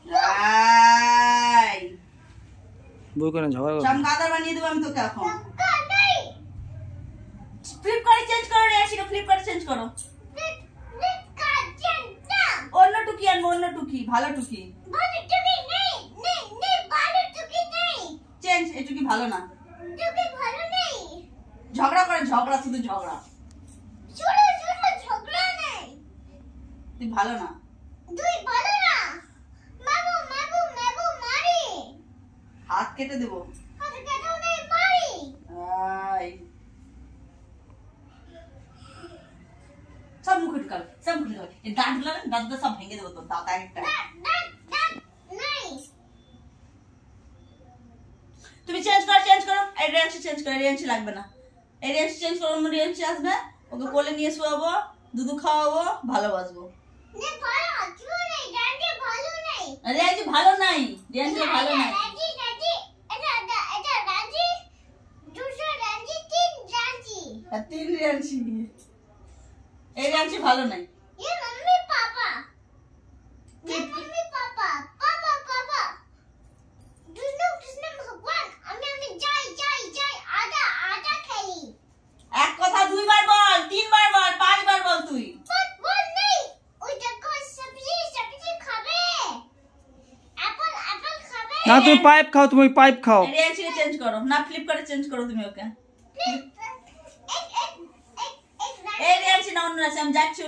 রাই বই করে ঝগড়া করো চমকাদার বানিয়ে দেব আমি তোকে এখন ফ্লিপ করে চেঞ্জ করো রে আশিকা ফ্লিপ করে চেঞ্জ করো অন্য টুকি আনবো অন্য টুকি ভালো টুকি চেঞ্জ এই টুকি ভালো না ঝগড়া করে ঝগড়া শুধু ঝগড়া তুই ভালো না হাত কেটে দেবো सब मुकुट कर सब मुकुट कर ये दांत लगा दांत सब भेंगे देबो तो दांत একটা তুমি চেঞ্জ করো এই রেঞ্জ চেঞ্জ করো রেঞ্জ লাগবে না এই রেঞ্জ চেঞ্জ করো অন্য রেঞ্জ আসবে ওকে কোলে নিয়ে শুয়াবো দুধ খাওয়াবো ভালোবাসবো নে ভালো আছো নাই রেঞ্জ ভালো নাই রেঞ্জ ভালো নাই রেঞ্জ ভালো নাই तीन रेंची এই রেঞ্চি ভালো নাই ये मम्मी पापा पापा দুনো কৃষ্ণ ভগবান আমি যাই আটা খেলি এক কথা দুইবার বল তিনবার বল পাঁচবার বল তুই বল নেই ওই দেখো সবজি খাবে অ্যাপল খাবে না তুমি পাইপ খাও তুমি পাইপ খাও রেঞ্চি চেঞ্জ করো না ফ্লিপ করে চেঞ্জ করো তুমি ওকে এই রেঞ্চি না অন্য আছে আমি যাচ্ছি